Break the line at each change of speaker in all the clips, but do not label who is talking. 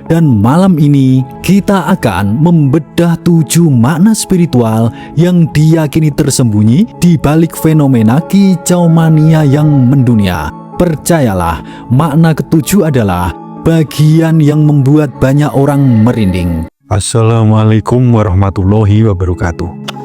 Dan malam ini kita akan membedah 7 makna spiritual yang diyakini tersembunyi di balik fenomena kicau mania yang mendunia. Percayalah, makna ketujuh adalah bagian yang membuat banyak orang merinding.
Assalamualaikum warahmatullahi wabarakatuh.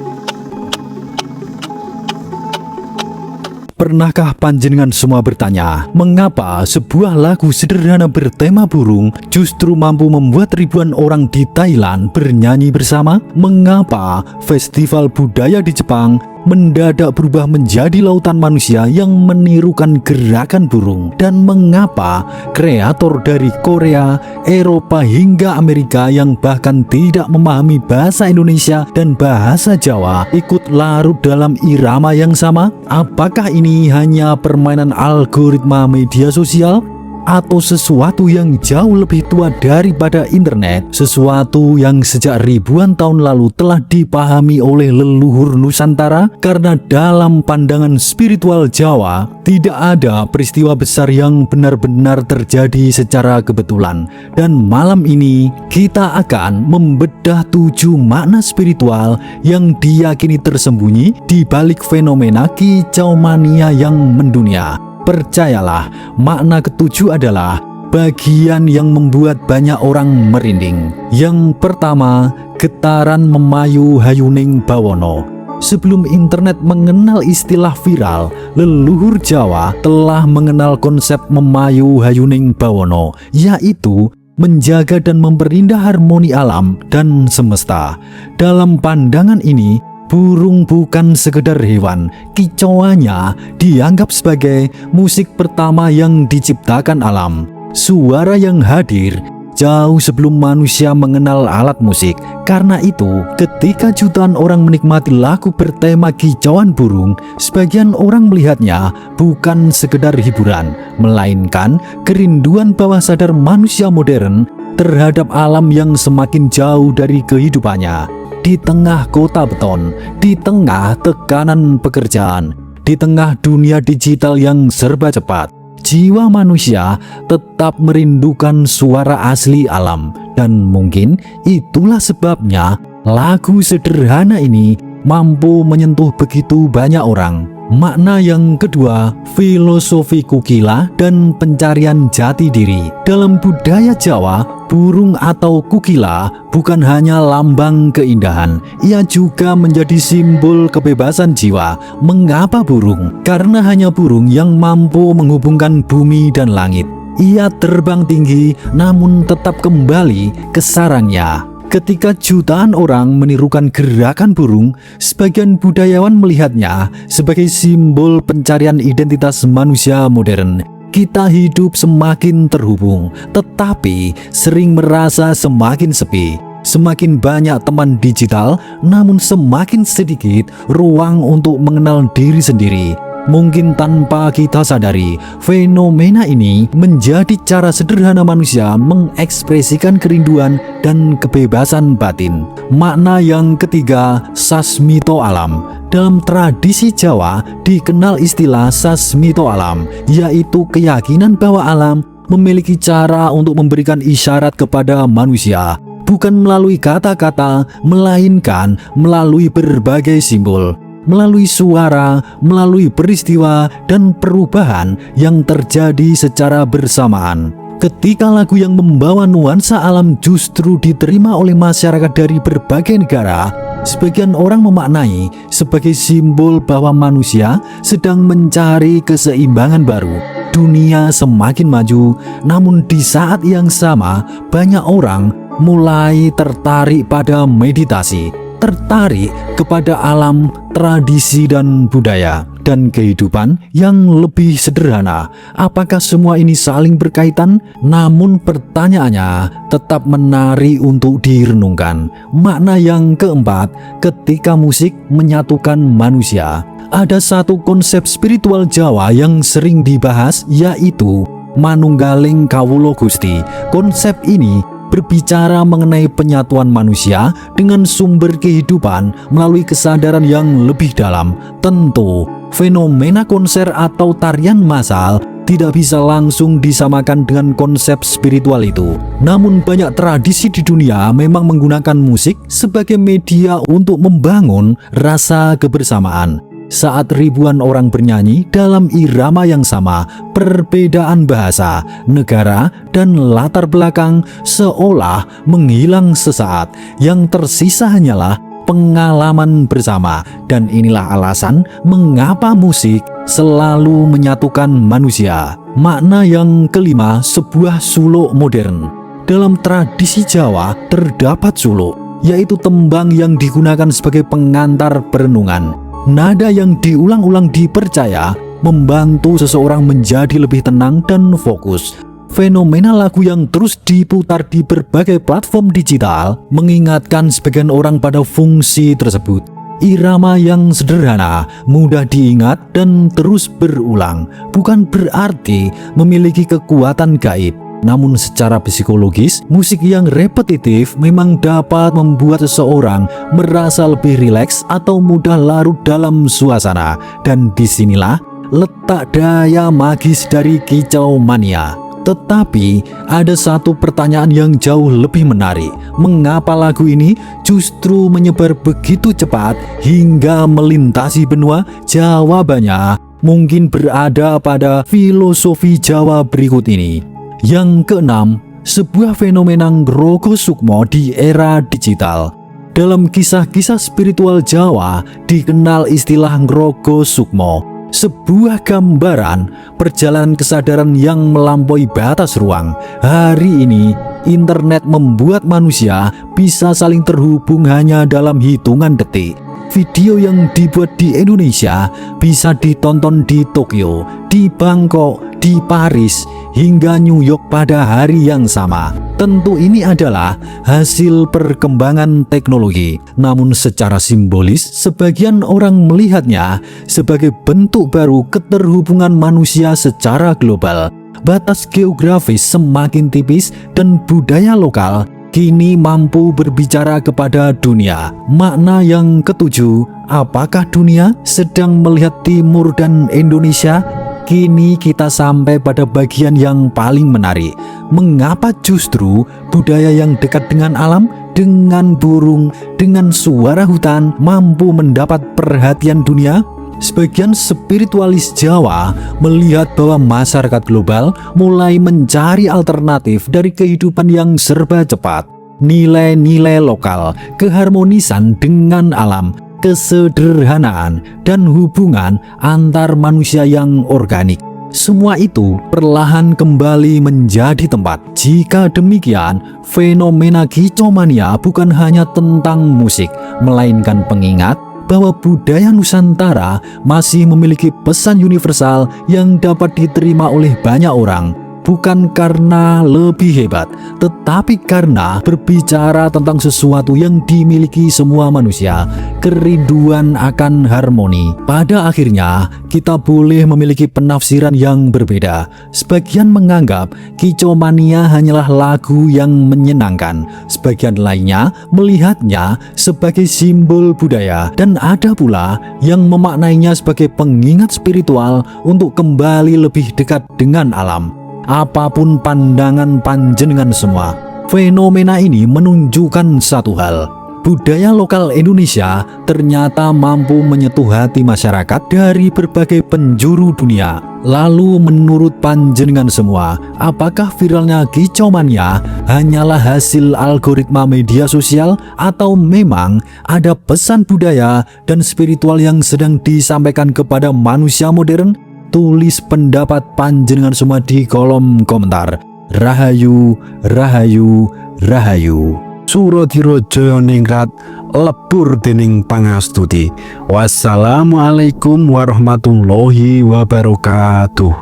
Pernahkah panjenengan semua bertanya, mengapa sebuah lagu sederhana bertema burung justru mampu membuat ribuan orang di Thailand bernyanyi bersama? Mengapa festival budaya di Jepang mendadak berubah menjadi lautan manusia yang menirukan gerakan burung? Dan mengapa kreator dari Korea, Eropa hingga Amerika yang bahkan tidak memahami bahasa Indonesia dan bahasa Jawa ikut larut dalam irama yang sama? Apakah ini hanya permainan algoritma media sosial? Atau sesuatu yang jauh lebih tua daripada internet, sesuatu yang sejak ribuan tahun lalu telah dipahami oleh leluhur Nusantara? Karena dalam pandangan spiritual Jawa, tidak ada peristiwa besar yang benar-benar terjadi secara kebetulan. Dan malam ini kita akan membedah 7 makna spiritual yang diyakini tersembunyi di balik fenomena kicau mania yang mendunia. Percayalah, makna ketujuh adalah bagian yang membuat banyak orang merinding. Yang pertama, getaran memayu hayuning bawono. Sebelum internet mengenal istilah viral, leluhur Jawa telah mengenal konsep memayu hayuning bawono, yaitu menjaga dan memperindah harmoni alam dan semesta. Dalam pandangan ini, burung bukan sekedar hewan, kicauannya dianggap sebagai musik pertama yang diciptakan alam. Suara yang hadir jauh sebelum manusia mengenal alat musik. Karena itu, ketika jutaan orang menikmati lagu bertema kicauan burung, sebagian orang melihatnya bukan sekedar hiburan, melainkan kerinduan bawah sadar manusia modern terhadap alam yang semakin jauh dari kehidupannya. Di tengah kota beton, di tengah tekanan pekerjaan, di tengah dunia digital yang serba cepat, jiwa manusia tetap merindukan suara asli alam. Dan mungkin itulah sebabnya lagu sederhana ini mampu menyentuh begitu banyak orang. Makna yang kedua, filosofi kukila dan pencarian jati diri. Dalam budaya Jawa, burung atau kukila bukan hanya lambang keindahan, ia juga menjadi simbol kebebasan jiwa. Mengapa burung? Karena hanya burung yang mampu menghubungkan bumi dan langit. Ia terbang tinggi namun tetap kembali ke sarangnya. Ketika jutaan orang menirukan gerakan burung, sebagian budayawan melihatnya sebagai simbol pencarian identitas manusia modern. Kita hidup semakin terhubung, tetapi sering merasa semakin sepi. Semakin banyak teman digital, namun semakin sedikit ruang untuk mengenal diri sendiri. Mungkin tanpa kita sadari, fenomena ini menjadi cara sederhana manusia mengekspresikan kerinduan dan kebebasan batin. Makna yang ketiga, sasmito alam. Dalam tradisi Jawa dikenal istilah sasmito alam, yaitu keyakinan bahwa alam memiliki cara untuk memberikan isyarat kepada manusia, bukan melalui kata-kata, melainkan melalui berbagai simbol. Melalui suara, melalui peristiwa dan perubahan yang terjadi secara bersamaan. Ketika lagu yang membawa nuansa alam justru diterima oleh masyarakat dari berbagai negara, sebagian orang memaknai sebagai simbol bahwa manusia sedang mencari keseimbangan baru. Dunia semakin maju, namun di saat yang sama banyak orang mulai tertarik pada meditasi, tertarik kepada alam, tradisi dan budaya, dan kehidupan yang lebih sederhana. Apakah semua ini saling berkaitan? Namun pertanyaannya tetap menarik untuk direnungkan. Makna yang keempat, ketika musik menyatukan manusia. Ada satu konsep spiritual Jawa yang sering dibahas, yaitu manunggaling kawula Gusti. Konsep ini berbicara mengenai penyatuan manusia dengan sumber kehidupan melalui kesadaran yang lebih dalam. Tentu, fenomena konser atau tarian massal tidak bisa langsung disamakan dengan konsep spiritual itu. Namun banyak tradisi di dunia memang menggunakan musik sebagai media untuk membangun rasa kebersamaan. Saat ribuan orang bernyanyi dalam irama yang sama, perbedaan bahasa, negara, dan latar belakang seolah menghilang sesaat. Yang tersisa hanyalah pengalaman bersama. Dan inilah alasan mengapa musik selalu menyatukan manusia. Makna yang kelima, sebuah suluk modern. Dalam tradisi Jawa terdapat suluk, yaitu tembang yang digunakan sebagai pengantar perenungan. Nada yang diulang-ulang dipercaya membantu seseorang menjadi lebih tenang dan fokus. Fenomena lagu yang terus diputar di berbagai platform digital mengingatkan sebagian orang pada fungsi tersebut. Irama yang sederhana, mudah diingat, dan terus berulang bukan berarti memiliki kekuatan gaib. Namun secara psikologis, musik yang repetitif memang dapat membuat seseorang merasa lebih rileks atau mudah larut dalam suasana. Dan disinilah letak daya magis dari kicau mania. Tetapi ada satu pertanyaan yang jauh lebih menarik. Mengapa lagu ini justru menyebar begitu cepat hingga melintasi benua? Jawabannya mungkin berada pada filosofi Jawa berikut ini. Yang keenam, sebuah fenomena Ngrogo Sukmo di era digital. Dalam kisah-kisah spiritual Jawa dikenal istilah Ngrogo Sukmo, sebuah gambaran perjalanan kesadaran yang melampaui batas ruang. Hari ini, internet membuat manusia bisa saling terhubung hanya dalam hitungan detik. Video yang dibuat di Indonesia bisa ditonton di Tokyo, di Bangkok, di Paris, hingga New York pada hari yang sama. Tentu ini adalah hasil perkembangan teknologi. Namun secara simbolis, sebagian orang melihatnya sebagai bentuk baru keterhubungan manusia secara global. Batas geografis semakin tipis dan budaya lokal kini mampu berbicara kepada dunia. Makna yang ketujuh, apakah dunia sedang melihat Timur dan Indonesia? Kini kita sampai pada bagian yang paling menarik. Mengapa justru budaya yang dekat dengan alam, dengan burung, dengan suara hutan mampu mendapat perhatian dunia? Sebagian spiritualis Jawa melihat bahwa masyarakat global mulai mencari alternatif dari kehidupan yang serba cepat. Nilai-nilai lokal, keharmonisan dengan alam, kesederhanaan, dan hubungan antar manusia yang organik. Semua itu perlahan kembali menjadi tempat. Jika demikian, fenomena kicomania bukan hanya tentang musik, melainkan pengingat bahwa budaya Nusantara masih memiliki pesan universal yang dapat diterima oleh banyak orang. Bukan karena lebih hebat, tetapi karena berbicara tentang sesuatu yang dimiliki semua manusia, kerinduan akan harmoni. Pada akhirnya, kita boleh memiliki penafsiran yang berbeda. Sebagian menganggap kicomania hanyalah lagu yang menyenangkan, sebagian lainnya melihatnya sebagai simbol budaya, dan ada pula yang memaknainya sebagai pengingat spiritual untuk kembali lebih dekat dengan alam. Apapun pandangan panjenengan semua, fenomena ini menunjukkan satu hal. Budaya lokal Indonesia ternyata mampu menyentuh hati masyarakat dari berbagai penjuru dunia. Lalu menurut panjenengan semua, apakah viralnya kicomania hanyalah hasil algoritma media sosial atau memang ada pesan budaya dan spiritual yang sedang disampaikan kepada manusia modern? Tulis pendapat panjenengan semua di kolom komentar. Rahayu, rahayu, rahayu.
Suradira Jaya ningrat lebur dening pangastuti. Wassalamualaikum warahmatullahi wabarakatuh.